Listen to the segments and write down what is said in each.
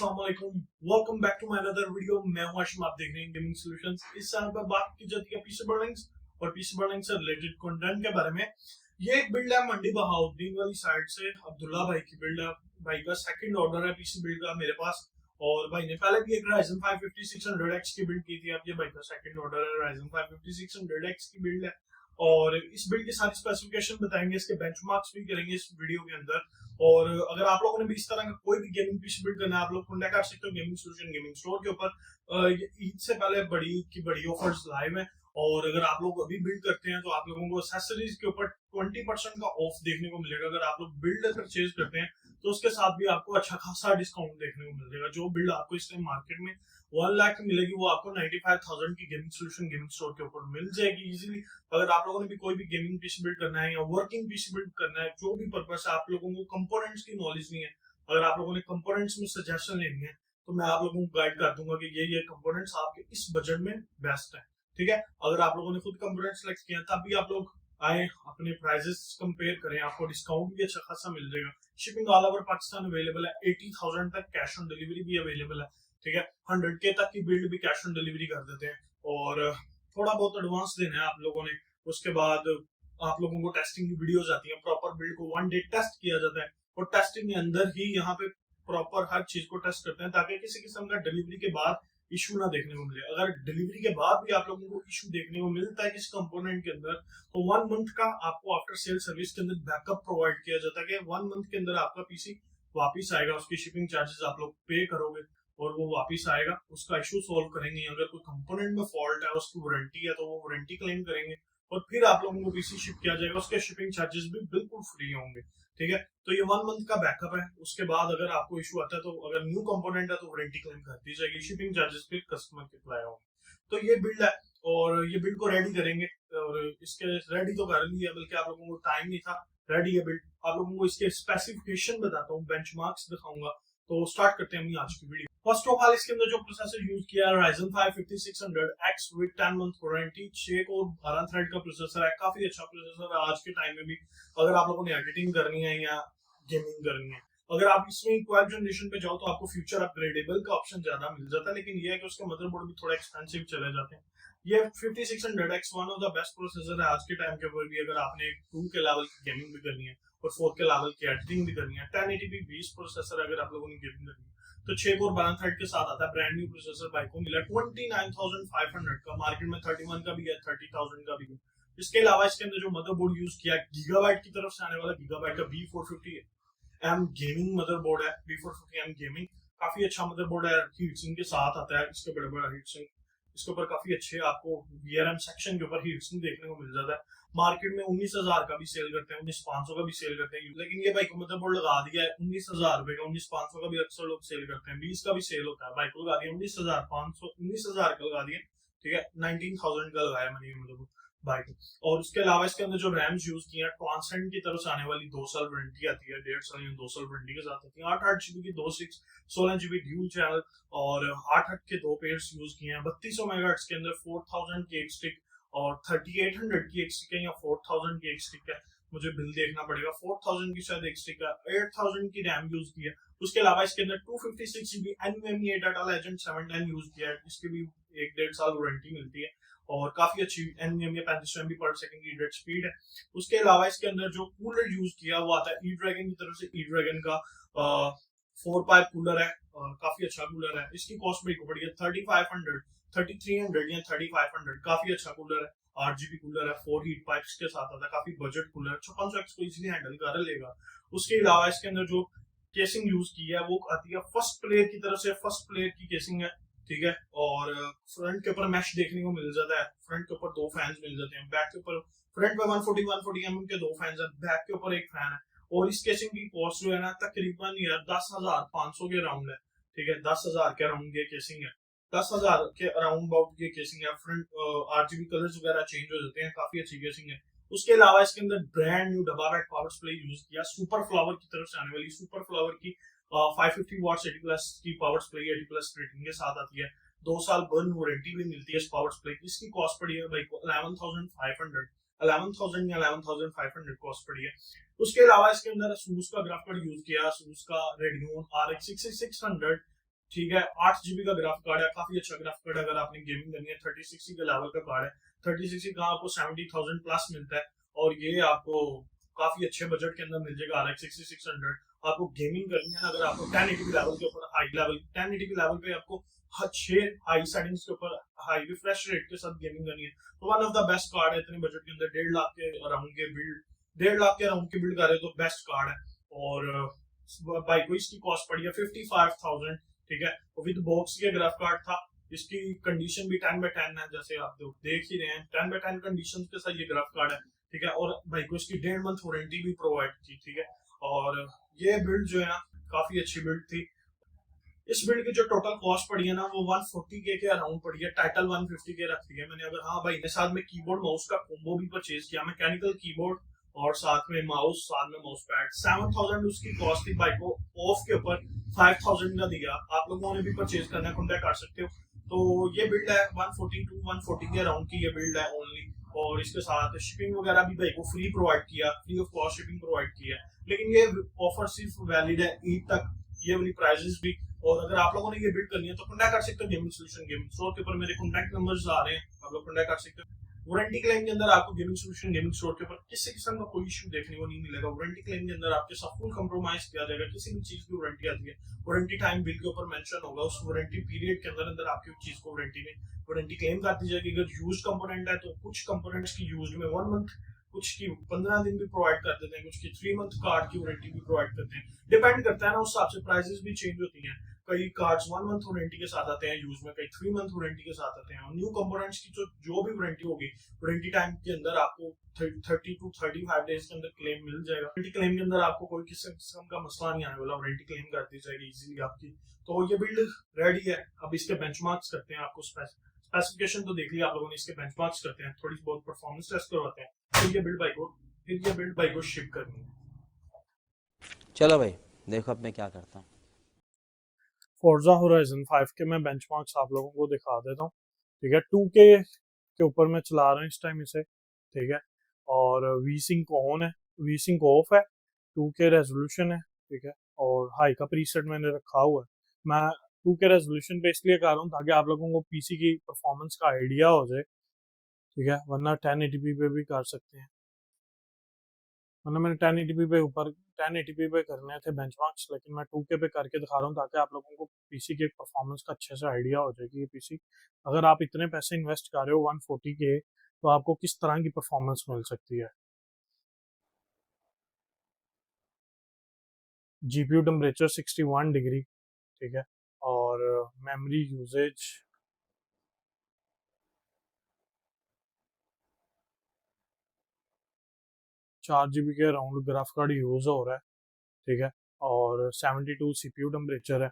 अस्सलाम वालेकुम, welcome back to my another video. मैं हूं आशिम, आप देख रहे हैं गेमिंग सॉल्यूशंस। इस चैनल पर बात की जाती है पीसी बर्निंग्स और पीसी बर्निंग से रिलेटेड कंटेंट के बारे में। ये एक बिल्ड है मंडी बहाउद्दीन वाली साइड से, अब्दुल्ला भाई की बिल्ड है। भाई का सेकंड ऑर्डर है पीसी बिल्ड का मेरे पास, और भाई ने पहले भी एक Ryzen 5 5600X की बिल्ड की थी। अब ये भाई का सेकंड ऑर्डर है, Ryzen 5 5600X की बिल्ड है। और इस बिल्ड की सारी स्पेसिफिकेशन बताएंगे, इसके बेंचमार्क्स भी करेंगे इस वीडियो के अंदर। और अगर आप लोगों ने भी इस तरह का कोई भी गेमिंग पीसी बिल्ड करना है, आप लोग कॉन्टैक्ट कर सकते हो गेमिंग सॉल्यूशन गेमिंग स्टोर के ऊपर। ईद से पहले बड़ी ऑफर्स लाइव है, और अगर आप लोग अभी बिल्ड करते हैं तो आप लोगों को एक्सेसरीज के ऊपर 20% का ऑफ देखने को मिलेगा। अगर आप लोग बिल्ड परचेज करते हैं तो उसके साथ भी आपको अच्छा खासा डिस्काउंट देखने को मिलेगा। जो बिल्ड आपको इस टाइम मार्केट में 1 लाख की मिलेगी, वो आपको 95,000 की गेमिंग सॉल्यूशन गेमिंग स्टोर के ऊपर मिल जाएगी इजीली। अगर आप लोगों ने भी कोई भी गेमिंग पीसी बिल्ड करना है या वर्किंग पीसी बिल्ड करना है, जो भी पर्पस है, आप लोगों को कंपोनेंट्स की नॉलेज नहीं है, अगर आप लोगों ने कंपोनेंट्स में सजेशन लेनी है तो मैं आप लोगों को गाइड कर दूंगा कि ये कंपोनेंट्स आपके इस बजट में बेस्ट है। ठीक है, अगर आप लोगों ने खुद कंपोनेंट सेलेक्ट किया तब भी आप लोग आए, अपने प्राइजेस कंपेयर करें, आपको डिस्काउंट भी अच्छा खासा मिल जाएगा। Shipping all over Pakistan available है, 80,000 तक कैश ऑन डिलीवरी भी अवेलेबल है। ठीक है, 100K तक की बिल्ड भी कैश ऑन डिलीवरी कर देते हैं, और थोड़ा बहुत एडवांस देना है आप लोगों ने। उसके बाद आप लोगों को टेस्टिंग की वीडियोस आती हैं, प्रॉपर बिल्ड को 1 डे टेस्ट किया जाता है, और टेस्टिंग के अंदर ही यहाँ पे प्रॉपर हर चीज को टेस्ट करते हैं, ताकि किसी किस्म का डिलीवरी के बाद इशू ना देखने को मिले। अगर डिलीवरी के बाद भी आप लोगों को इशू देखने को मिलता है किसी कंपोनेंट के अंदर, तो 1 मंथ का आपको आफ्टर सेल सर्विस के अंदर बैकअप प्रोवाइड किया जाता है कि 1 मंथ के अंदर आपका पीसी वापिस आएगा। उसकी शिपिंग चार्जेस आप लोग पे करोगे और वो वापिस आएगा, उसका इशू सोल्व करेंगे। अगर कोई कंपोनेंट में फॉल्ट है, उसकी वारंटी है, तो वो वारंटी क्लेम करेंगे और फिर आप लोगों को पीसी शिप किया जाएगा। उसके शिपिंग चार्जेस भी बिल्कुल फ्री होंगे। ठीक है, तो ये 1 मंथ का बैकअप है। उसके बाद अगर आपको इशू आता है, तो अगर न्यू कंपोनेंट है तो वारंटी क्लेम कर दी जाएगी, शिपिंग चार्जेस फिर कस्टमर के अप्लाई होंगे। तो ये बिल्ड है, और ये बिल्ड को रेडी करेंगे, और इसके रेडी तो कर लिया, बल्कि आप लोगों को टाइम नहीं था। रेडी है बिल्ड, आप लोगों को इसके स्पेसिफिकेशन बताता हूँ, बेंचमार्क्स दिखाऊंगा। तो स्टार्ट करते हैं आज की वीडियो। फर्स्ट ऑफ ऑल, इसके अंदर जो प्रोसेसर यूज किया है Ryzen 5 5600X with 10 month warranty, 6 core 12 thread का प्रोसेसर है। काफी अच्छा प्रोसेसर है आज के टाइम में भी, अगर आप लोगों ने एडिटिंग करनी है या गेमिंग करनी है। अगर आप इसमें 12 जनरेशन पे जाओ तो आपको फ्यूचर अपग्रेडेबल का ऑप्शन ज्यादा मिल जाता है, लेकिन ये है कि उसके मदरबोर्ड भी थोड़ा एक्सपेंसिव चले जाते हैं। ये 5600X one of the best processor है आज के टाइम के ऊपर भी, अगर आपने 2 के लेवल की गेमिंग भी करनी है और 4 के लेवल की एडिटिंग भी करनी है। 1080p 20 प्रोसेसर अगर आप लोगों ने गेमिंग करनी है, तो 6 कोर 12 थ्रेड के साथ आता है। ब्रांड न्यू प्रोसेसर भाई को मिला 29,500 का, मार्केट में 31 का भी है, 30,000 का भी है। इसके अलावा इसके अंदर जो मदरबोर्ड यूज किया है, गीगाबाइट की तरफ से आने वाला गीगाबाइट का B450M गेमिंग मदरबोर्ड है। B450M गेमिंग काफी अच्छा मदरबोर्ड है, हीटसिंक के साथ आता है। इसके बड़े बड़ा हीटसिंक, इसके ऊपर काफी अच्छे आपको VRM सेक्शन के ऊपर हीटसिंक देखने को मिल जाता है। मार्केट में 19,000 का भी सेल करते हैं, 19,500 का भी सेल करते हैं, लेकिन ये भाई को मदरबोर्ड लगा दिया है 19,000 रुपए का। 19,500 का भी अक्सर लोग सेल करते हैं, 20 का भी सेल होता है। भाई को लगा दिया 19,500, 19,000 का लगा दिया। ठीक है, 19,000 का लगाया मैंने मदरबोर्ड भाई को। और उसके अलावा इसके अंदर जो रैम्स यूज किया है, ट्रांसेंड की तरफ से आने वाली 2 साल वारंटी आती है, 1.5 साल या 2 साल वारंटी के साथ आती है। 8/8 GB की 16 GB ड्यूल चैनल, और 8/8 के 2 पेयर्स यूज किए हैं। 3200 मेगाहर्ट्ज के अंदर 4000 की एक स्टिक और 3800 की एक स्टिक है, या 4000 की एक स्टिक है, मुझे बिल देखना पड़ेगा। 4000 की शायद एक स्टिक है। 8000 की रैम यूज की है। उसके अलावा इसके अंदर 256 GB NVMe data legend 710 use किया है, इसकी भी 1.5 साल वारंटी मिलती है, और काफी अच्छी NVMe 35 MB पर सेकंड की रेट स्पीड है। उसके अलावा इसके अंदर जो कूलर यूज किया वो आता है E-ड्रैगन की तरफ से। E-ड्रैगन का 4 पाइप कूलर है, काफी अच्छा कूलर है। इसकी कॉस्ट भी पड़ी है 3500, 3300 या 3500। काफी अच्छा कूलर है, RGB कूलर है, 4 हीट पाइप्स के साथ आता है, काफी बजट कूलर है। 5600X को इजीली हैंडल कर लेगा। उसके अलावा इसके अंदर जो केसिंग यूज की है वो आती है फर्स्ट प्लेयर की तरफ से, फर्स्ट प्लेयर की केसिंग है। ठीक है, और फ्रंट के ऊपर मैश देखने को मिल जाता है। फ्रंट के ऊपर 2 फैंस मिल जाते हैं, बैक के ऊपर फ्रंट पे 140 mm के 2 फैंस है, बैक के ऊपर एक फैन है। और इस केसिंग की कॉस्ट जो है ना, तकरीबन यार 10,500 के अराउंड है। ठीक है, 10,000 के अराउंड ये केसिंग है, 10,000 के अराउंड अबाउट ये केसिंग है। फ्रंट RGB कलर्स वगैरह चेंज हो जाते हैं, काफी अच्छी केसिंग है। उसके अलावा इसके अंदर ब्रांड न्यू डब्बा बैक पावर सप्लाई यूज किया, सुपर फ्लावर की तरफ से आने वाली। सुपर फ्लावर की 550 वॉट्स 80+ की पावर सप्लाई 80+ रेटिंग के साथ आती है। 2 साल बर्न वारंटी भी मिलती है इस पावर सप्लाई की। इसकी कॉस्ट पड़ी है भाई को 11,500, 11,000 या 11,500 कॉस्ट पड़ी है। उसके अलावा इसके अंदर ASUS का ग्राफिक कार्ड यूज किया, ASUS का Radeon RX 6600 ठीक है। 8 GB का ग्राफ कार्ड है, काफी अच्छा ग्राफ कार्ड है अगर आपने गेमिंग करनी है। 3060 के लेवल का कार्ड है। 3060 का आपको 70,000 प्लस मिलता है, और ये आपको काफी अच्छे बजट के अंदर मिल जाएगा। RX 6600 आपको गेमिंग करनी है ना, अगर आपको 1080p लेवल के ऊपर, हाई लेवल 1080p लेवल पे आपको 6 हाई सेटिंग्स के ऊपर हाई रिफ्रेश रेट के साथ गेमिंग करनी है, तो one of the best card है इतने बजट के अंदर। 1.5 लाख के अराउंड के बिल्ड, 1.5 लाख के अराउंड की बिल्ड कर रहे हो तो बेस्ट कार्ड है। और बाई को इसकी कॉस्ट पड़ी है 55,000। ठीक है, विद बॉक्स के ग्राफ कार्ड था। इसकी कंडीशन भी 10/10 है, जैसे आप लोग देख ही रहे हैं। 10/10 कंडीशन के साथ ये ग्राफ कार्ड है। ठीक है, और भाई को इसकी 1.5 मंथ वारंटी भी प्रोवाइड की। ठीक है, और ये बिल्ड जो है ना, काफी अच्छी बिल्ड थी। इस बिल्ड की जो टोटल कॉस्ट पड़ी है ना, वो 140K के अराउंड पड़ी है। टाइटल 150K रखती है मैंने। अगर हाँ भाई ने साथ में कीबोर्ड माउस का कॉम्बो भी परचेज किया, मैकेनिकल कीबोर्ड और साथ में माउस, साथ में माउस पैड, 7,000 उसकी कॉस्ट थी। बाइक को ऑफ के ऊपर 5,000 का दिया। आप लोगों ने भी परचेज करना है, कॉन्टेक्ट कर सकते हो। तो ये बिल्ड है 140 के अराउंड की ये बिल्ड है ओनली। और इसके साथ शिपिंग वगैरह भी भाई को फ्री प्रोवाइड किया, free of cost shipping provide की है। लेकिन ये ऑफर सिर्फ वैलिड है ईद तक, ये वाली प्राइजेस भी। और अगर आप लोगों ने ये बिल्ड करनी है तो कॉन्टैक्ट कर सकते हो गेमिंग सोल्यूशन गेमिंग स्टोर के ऊपर। मेरे कॉन्टैक्ट नंबर्स आ रहे हैं, आप लोग कॉन्टैक्ट कर सकते हो। वारंटी क्लेम के अंदर आपको गेमिंग सोल्यूशन गेमिंग स्टोर के ऊपर किसी किस्म का कोई इशू देखने को नहीं मिलेगा। वारंटी क्लेम के अंदर आपके साथ फुल कंप्रोमाइज किया जाएगा। किसी भी चीज की वारंटी आती है, वारंटी टाइम बिल के ऊपर मेंशन होगा, उस वारंटी पीरियड के अंदर अंदर आपकी चीज को वारंटी में वारंटी क्लेम कर दी जाएगी। अगर यूज कंपोनेंट है तो कुछ कंपोनेंट्स की यूज में 1 मंथ, कुछ की 15 दिन भी प्रोवाइड कर देते हैं, कुछ की 3 मंथ कार्ड की वारंटी भी प्रोवाइड करते हैं। डिपेंड करता है ना, उस हिसाब से प्राइसेस भी चेंज होती हैं। कई कार्ड्स 1 मंथ वारंटी के साथ आते हैं यूज में, कई 3 मंथ वारंटी के साथ आते हैं। और न्यू कंपोनेंट्स की जो भी वारंटी होगी, वारंटी टाइम के अंदर आपको 30 to 35 डेज के अंदर क्लेम मिल जाएगा। वारंटी क्लेम के अंदर आपको कोई किसी किस्म का मसला नहीं आने वाला, वारंटी क्लेम कर दी जाएगी इजीली आपकी। तो ये बिल्ड रेडी है। अब इसके बेंचमार्क्स करते हैं। आपको स्पेसिफिकेशन तो देख लिया आप लोगों ने, इसके बेंचमार्क्स करते हैं, थोड़ी बहुत परफॉर्मेंस टेस्ट करवाते हैं, फिर ये बिल्ड बाइक को शिप करनी है। चलो भाई, देखो अब मैं क्या करता हूँ। फोर्जा होराइजन 5 के मैं बेंचमार्क्स आप लोगों को दिखा देता हूँ। ठीक है, 2K के ऊपर मैं चला रहा हूँ इस टाइम इसे। ठीक है, और वी सिंक ऑन है, वी सिंक ऑफ है, 2K रेजोल्यूशन है। ठीक है, और हाई का प्रीसेट मैंने रखा हुआ है। मैं 2K रेजोल्यूशन पे इसलिए कर रहा हूँ ताकि आप लोगों को पीसी की परफॉर्मेंस का आइडिया हो जाए। ठीक है, वरना 1080p पे भी कर सकते हैं। वरना मैंने 1080p पे ऊपर 1080p पे करने थे बेंचमार्क्स, लेकिन मैं 2K पे करके दिखा रहा हूँ ताकि आप लोगों को पीसी के परफॉर्मेंस का अच्छे से आइडिया हो जाए कि ये पीसी, अगर आप इतने पैसे इन्वेस्ट कर रहे हो 140K, तो आपको किस तरह की परफॉर्मेंस मिल सकती है। GPU temperature 61 degree. ठीक है, और मेमोरी यूजेज 4 GB के अराउंड ग्राफ कार्ड यूज हो रहा है। ठीक है, और 72 सीपीयू टेम्परेचर है।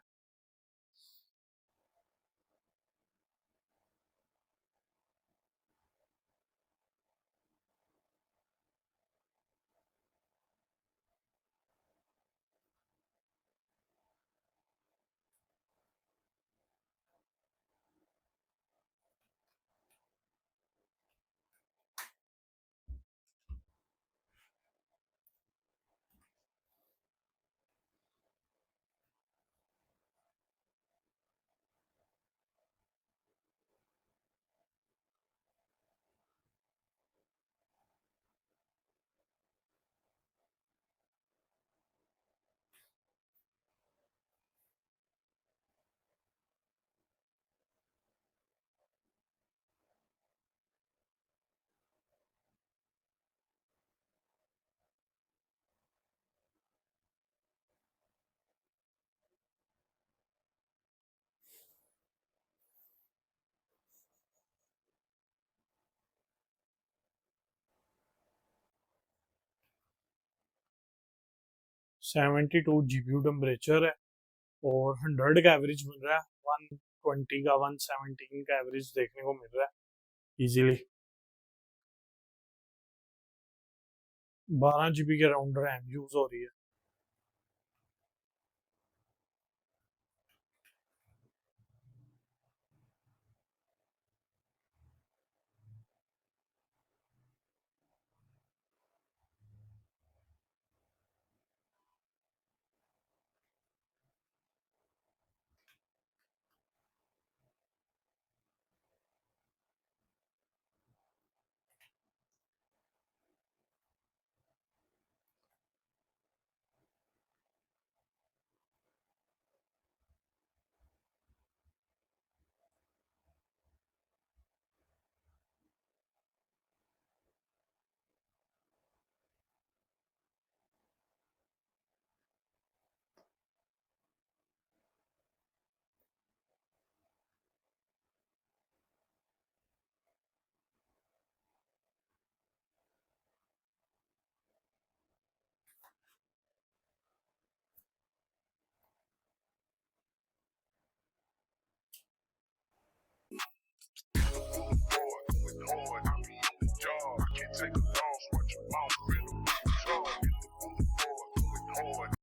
सेवेंटी टू जीपीयू टेम्परेचर है, और 100 का एवरेज मिल रहा है। 120 का 117 का एवरेज देखने को मिल रहा है इजीली। 12 GB के राउंड रैम यूज हो रही है। एक्सपेक्ट